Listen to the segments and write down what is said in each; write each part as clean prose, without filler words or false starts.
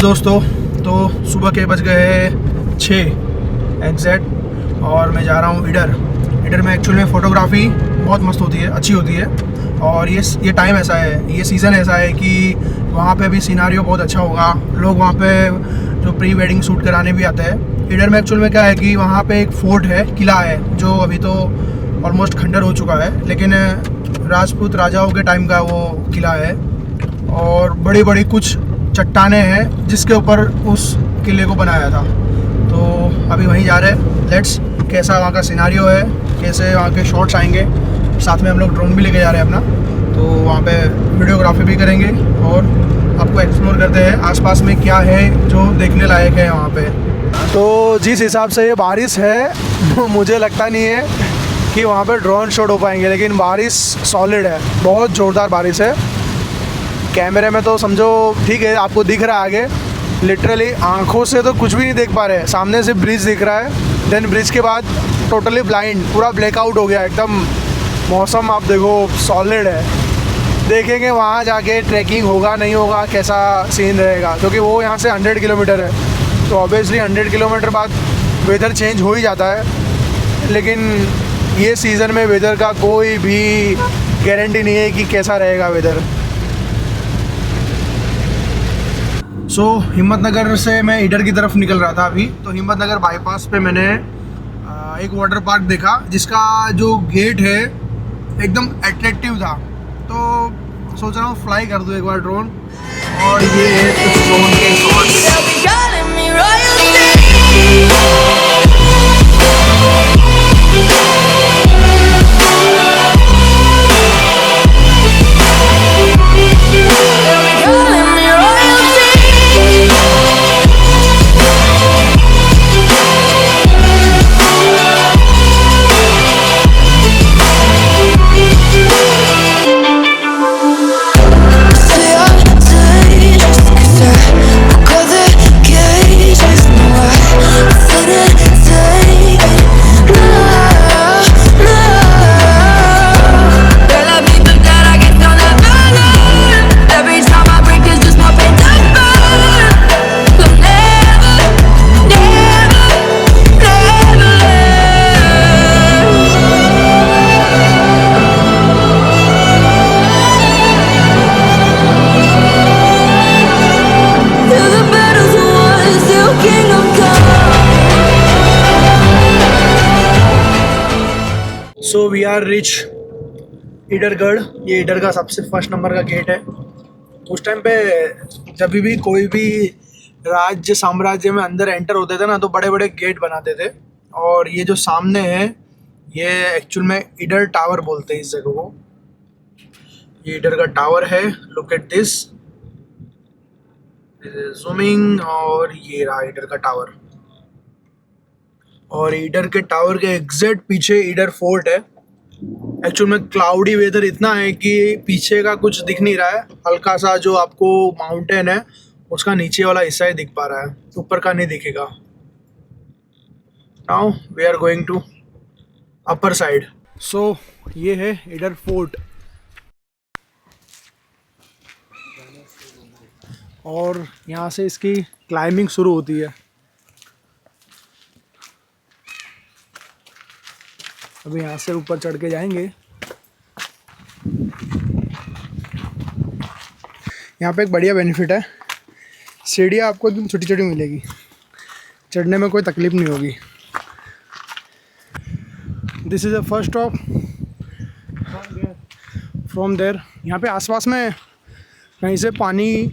दोस्तों, तो सुबह के बज गए 6 एग्जैक्ट और मैं जा रहा हूँ इडर में। एक्चुअल में फ़ोटोग्राफ़ी बहुत मस्त होती है, अच्छी होती है। और ये टाइम ऐसा है, ये सीज़न ऐसा है कि वहाँ पे भी सिनारियो बहुत अच्छा होगा। लोग वहाँ पे जो प्री वेडिंग शूट कराने भी आते हैं। इडर में एक्चुअल में क्या है कि वहाँ पे एक फोर्ट है, किला है, जो अभी तो ऑलमोस्ट खंडर हो चुका है, लेकिन राजपूत राजाओं के टाइम का वो किला है। और बड़ी बड़ी कुछ चट्टानें हैं जिसके ऊपर उस किले को बनाया था। तो अभी वहीं जा रहे हैं। लेट्स, कैसा वहाँ का सिनारियो है, कैसे वहाँ के शॉट्स आएंगे। साथ में हम लोग ड्रोन भी लेके जा रहे हैं अपना, तो वहाँ पे वीडियोग्राफी भी करेंगे और आपको एक्सप्लोर करते हैं आसपास में क्या है जो देखने लायक है वहाँ पे। तो जिस हिसाब से ये बारिश है मुझे लगता नहीं है कि वहाँ पे ड्रोन शॉट हो पाएंगे, लेकिन बारिश सॉलिड है, बहुत ज़ोरदार बारिश है। कैमरे में तो समझो ठीक है, आपको दिख रहा है आगे, लिटरली आंखों से तो कुछ भी नहीं देख पा रहे। सामने से ब्रिज दिख रहा है, देन ब्रिज के बाद टोटली ब्लाइंड, पूरा ब्लैकआउट हो गया एकदम। मौसम आप देखो सॉलिड है। देखेंगे वहाँ जाके ट्रैकिंग होगा नहीं होगा, कैसा सीन रहेगा, क्योंकि वो यहाँ से 100 किलोमीटर है। तो ऑब्वियसली 100 किलोमीटर बाद वेदर चेंज हो ही जाता है, लेकिन ये सीज़न में वेदर का कोई भी गारंटी नहीं है कि कैसा रहेगा वेदर। हिम्मतनगर से मैं इडर की तरफ निकल रहा था अभी। तो हिम्मतनगर बाईपास पे मैंने एक वाटर पार्क देखा जिसका जो गेट है एकदम अट्रैक्टिव था। तो सोच रहा हूँ फ्लाई कर दूँ एक बार ड्रोन, और ये है कुछ ड्रोन के shots. So we are reach Idargarh. ये इडर का सबसे फर्स्ट नंबर का गेट है। उस टाइम पे जब भी कोई भी राज्य साम्राज्य में अंदर एंटर होते थे ना, तो बड़े बड़े गेट बनाते थे। और ये जो सामने है, ये एक्चुअल में इडर टावर बोलते हैं इस जगह को। ये इडर का टावर है, लुक एट दिस, जूमिंग। और ये रहा इडर का टावर। और इडर के टावर के एग्जैक्ट पीछे इडर फोर्ट है। एक्चुअल में क्लाउडी वेदर इतना है कि पीछे का कुछ दिख नहीं रहा है। हल्का सा जो आपको माउंटेन है उसका नीचे वाला हिस्सा ही दिख पा रहा है, ऊपर का नहीं दिखेगा। Now we are going to upper side. So ये है इडर फोर्ट, और यहाँ से इसकी क्लाइंबिंग शुरू होती है। अभी यहाँ से ऊपर चढ़ के जाएंगे। यहाँ पे एक बढ़िया बेनिफिट है, सीढ़ियाँ आपको एकदम छोटी छोटी मिलेगी, चढ़ने में कोई तकलीफ नहीं होगी। This is the first stop from there. यहाँ पे आसपास में कहीं से पानी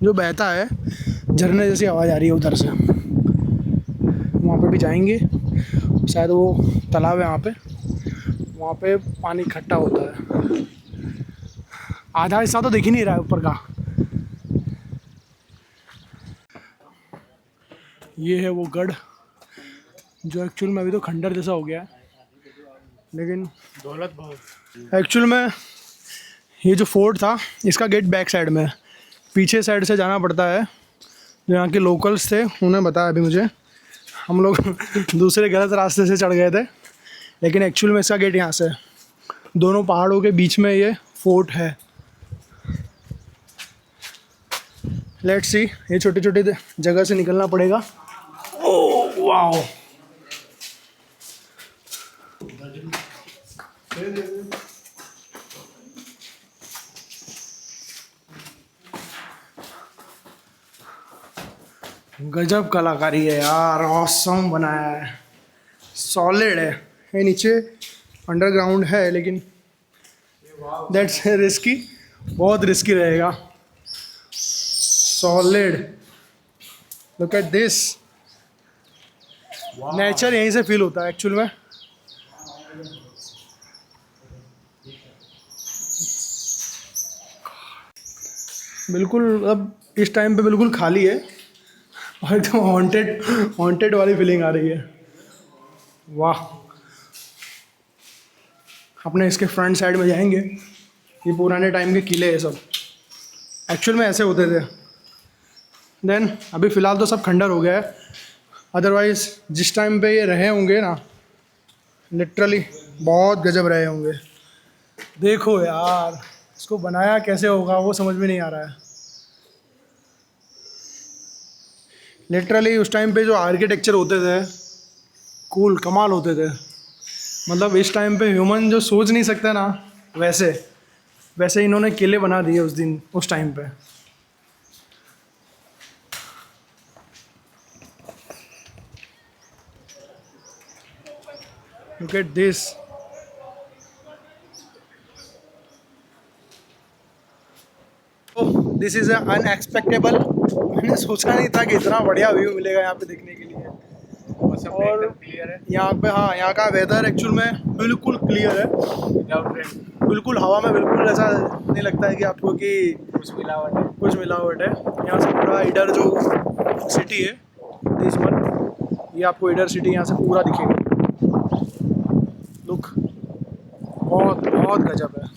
जो बहता है, झरने जैसी आवाज़ आ रही है उधर से। वहाँ पे भी जाएंगे, शायद वो तालाब है वहाँ पे पानी इकट्ठा होता है। आधा हिस्सा तो दिख ही नहीं रहा है ऊपर का। ये है वो गढ़ जो एक्चुअल में अभी तो खंडर जैसा हो गया है, लेकिन दौलत बहुत। एक्चुअल में ये जो फोर्ट था, इसका गेट बैक साइड में, पीछे साइड से जाना पड़ता है। जो यहाँ के लोकल्स थे उन्होंने बताया अभी मुझे, हम लोग दूसरे गलत रास्ते से चढ़ गए थे, लेकिन एक्चुअल में इसका गेट यहाँ से, दोनों पहाड़ों के बीच में ये फोर्ट है। लेट्स सी, ये छोटी छोटी जगह से निकलना पड़ेगा। ओह वाओ, गजब कलाकारी है यार, ऑसम बनाया है, सॉलिड है। ये नीचे अंडरग्राउंड है लेकिन दैट्स रिस्की, बहुत रिस्की रहेगा। Solid, look at this, nature यहीं से फील होता है एक्चुअल में। बिल्कुल अब इस टाइम पे बिल्कुल खाली है और एकदम हॉन्टेड वाली फीलिंग आ रही है। वाह, अपने इसके फ्रंट साइड में जाएंगे, ये पुराने टाइम के किले हैं सब, एक्चुअल में ऐसे होते थे। देन अभी फ़िलहाल तो सब खंडर हो गया है, अदरवाइज़ जिस टाइम पे ये रहे होंगे ना, लिटरली बहुत गजब रहे होंगे। देखो यार, इसको बनाया कैसे होगा वो समझ में नहीं आ रहा है। लिटरली उस टाइम पे जो आर्किटेक्चर होते थे, कूल कमाल होते थे। मतलब इस टाइम पे ह्यूमन जो सोच नहीं सकता ना, वैसे इन्होंने किले बना दिए उस टाइम पे। Look at this, this is unexpectable. मैंने सोचा नहीं था कि इतना बढ़िया व्यू मिलेगा यहाँ पे देखने के लिए। और क्लियर है यहाँ पे, हाँ यहाँ का वेदर एक्चुअल में बिल्कुल क्लियर है, बिल्कुल हवा में बिल्कुल ऐसा नहीं लगता है कि आपको कि कुछ मिलावट है। यहाँ से पूरा इधर जो सिटी है देशमन, ये आपको इधर सिटी यहाँ से पूरा दिखेगा। लुक, बहुत बहुत गजब है,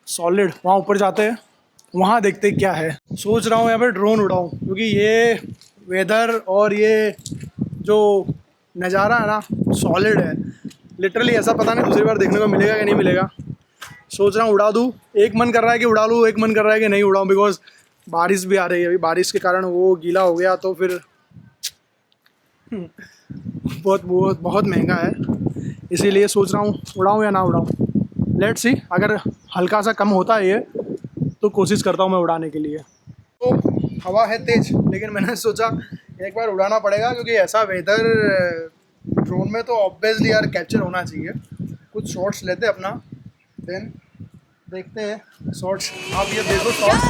सॉलिड। वहाँ ऊपर जाते हैं, वहाँ देखते क्या है। सोच रहा हूँ यहाँ पे ड्रोन उड़ाऊँ, क्योंकि ये वेदर और ये जो नज़ारा है ना, सॉलिड है लिटरली। ऐसा पता नहीं दूसरी बार देखने को मिलेगा कि नहीं मिलेगा। सोच रहा हूँ उड़ा दूँ, एक मन कर रहा है कि उड़ा लूँ, एक मन कर रहा है कि नहीं उड़ाऊँ, बिकॉज बारिश भी आ रही है अभी। बारिश के कारण वो गीला हो गया तो फिर बहुत बहुत बहुत महंगा है, इसीलिए सोच रहा हूँ उड़ाऊँ या ना उड़ाऊँ। लेट्स सी, अगर हल्का सा कम होता है ये तो कोशिश करता हूँ मैं उड़ाने के लिए। तो हवा है तेज, लेकिन मैंने सोचा एक बार उड़ाना पड़ेगा, क्योंकि ऐसा वेदर ड्रोन में तो ऑब्वियसली यार कैप्चर होना चाहिए। कुछ शॉट्स लेते अपना, देन देखते हैं शॉट्स। आप ये देखो शॉट्स।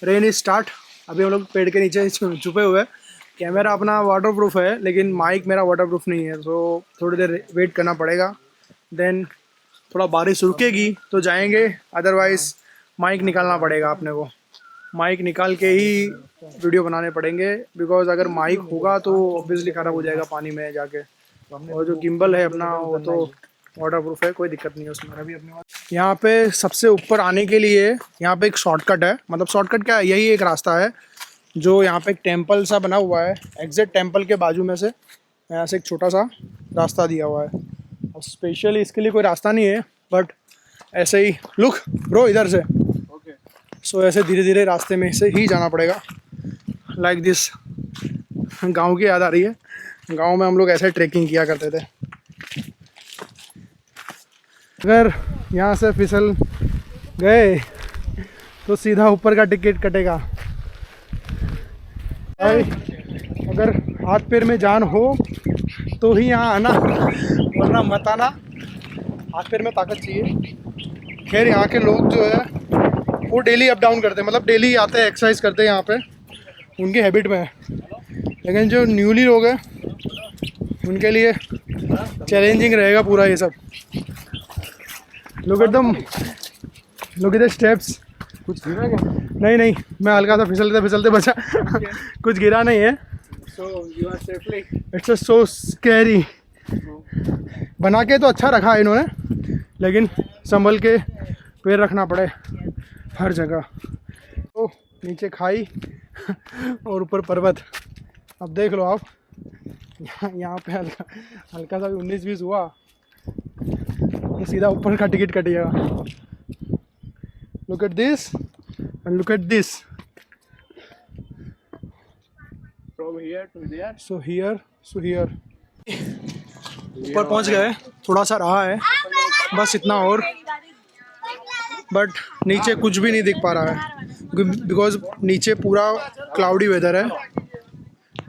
Rain is start. अभी हम लोग पेड़ के नीचे छुपे हुए हैं। कैमरा अपना वाटरप्रूफ है, लेकिन माइक मेरा वाटरप्रूफ नहीं है, तो थोड़ी देर वेट करना पड़ेगा। देन थोड़ा बारिश रुकेगी तो जाएंगे, अदरवाइज़ माइक निकालना पड़ेगा अपने को। माइक निकाल के ही वीडियो बनाने पड़ेंगे, बिकॉज अगर माइक होगा तो ऑब्वियसली ख़राब हो जाएगा पानी में जाके। और जो गिम्बल है अपना वो तो वाटरप्रूफ है, कोई दिक्कत नहीं है उसमें। अभी अपने यहाँ पे सबसे ऊपर आने के लिए यहाँ पे एक शॉर्टकट है, मतलब शॉर्टकट क्या है, यही एक रास्ता है जो यहाँ पे एक टेंपल सा बना हुआ है। एग्जैक्ट टेंपल के बाजू में से यहाँ से एक छोटा सा रास्ता दिया हुआ है। और स्पेशली इसके लिए कोई रास्ता नहीं है, बट ऐसे ही लुक ब्रो इधर से ओके। सो ऐसे धीरे धीरे रास्ते में से ही जाना पड़ेगा, लाइक दिस। गाँव की याद आ रही है, गाँव में हम लोग ऐसे ट्रैकिंग किया करते थे। अगर यहाँ से फिसल गए तो सीधा ऊपर का टिकट कटेगा। अगर हाथ पैर में जान हो तो ही यहाँ आना, वरना मत आना। हाथ पैर में ताकत चाहिए। खैर यहाँ के लोग जो है वो डेली अप डाउन करते हैं, मतलब डेली आते हैं, एक्सरसाइज करते हैं यहाँ पे, उनकी हैबिट में है। लेकिन जो न्यूली लोग हैं उनके लिए चैलेंजिंग रहेगा पूरा ये सब। लोग एकदम लुक एट द स्टेप्स। कुछ गिरा क्या? नहीं नहीं, मैं हल्का सा फिसलते फिसलते बचा। कुछ गिरा नहीं है। So you are safely. It's so scary. बना के तो अच्छा रखा है इन्होंने, लेकिन संभल के पैर रखना पड़े हर जगह। तो नीचे खाई और ऊपर पर्वत। अब देख लो आप, यहाँ पे हल्का हल्का सा भी 19-20 हुआ तो सीधा ऊपर का टिकट कटिएगा। Look at this and look at this. From here to there. So here ऊपर पहुंच गए। थोड़ा सा रहा है बस इतना और, बट नीचे कुछ भी नहीं दिख पा रहा है बिकॉज नीचे पूरा क्लाउडी वेदर है।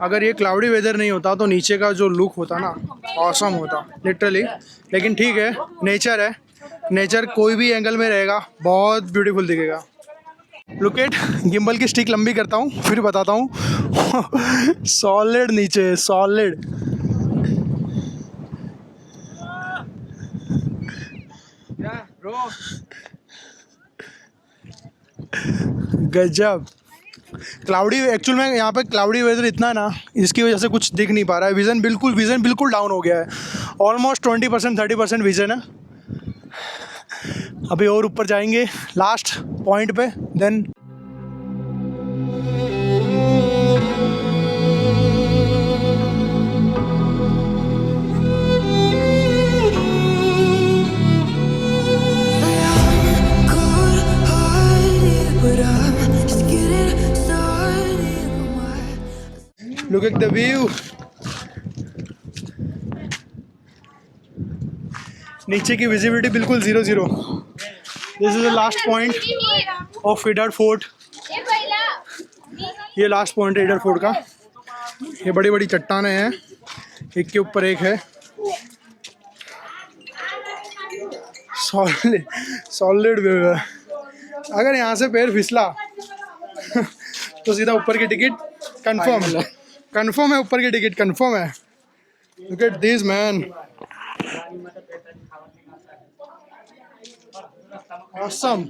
अगर ये क्लाउडी वेदर नहीं होता तो नीचे का जो लुक होता ना, ऑसम होता लिटरली। लेकिन ठीक है, नेचर है, नेचर कोई भी एंगल में रहेगा बहुत ब्यूटीफुल दिखेगा। लुक एट, गिम्बल की स्टिक लंबी करता हूँ फिर बताता हूँ। सॉलिड नीचे, सॉलिड। Bro. गजब। क्लाउडी, एक्चुअल में यहाँ पे क्लाउडी वेदर इतना है ना, इसकी वजह से कुछ दिख नहीं पा रहा है। विज़न बिल्कुल डाउन हो गया है। ऑलमोस्ट 20% 30% विज़न है। अभी और ऊपर जाएंगे लास्ट पॉइंट पे, then look at the view। नीचे की विजिबिलिटी बिल्कुल 0-0। This is the last point of Idar fort. ये लास्ट पॉइंट है ईडर फोर्ट का। ये बड़ी बड़ी चट्टानें हैं, एक के ऊपर एक है। सॉलिड व्यू है। अगर यहाँ से पैर फिसला तो सीधा ऊपर की टिकट कंफर्म है, ऊपर की टिकट कंफर्म है। Look at this man, awesome.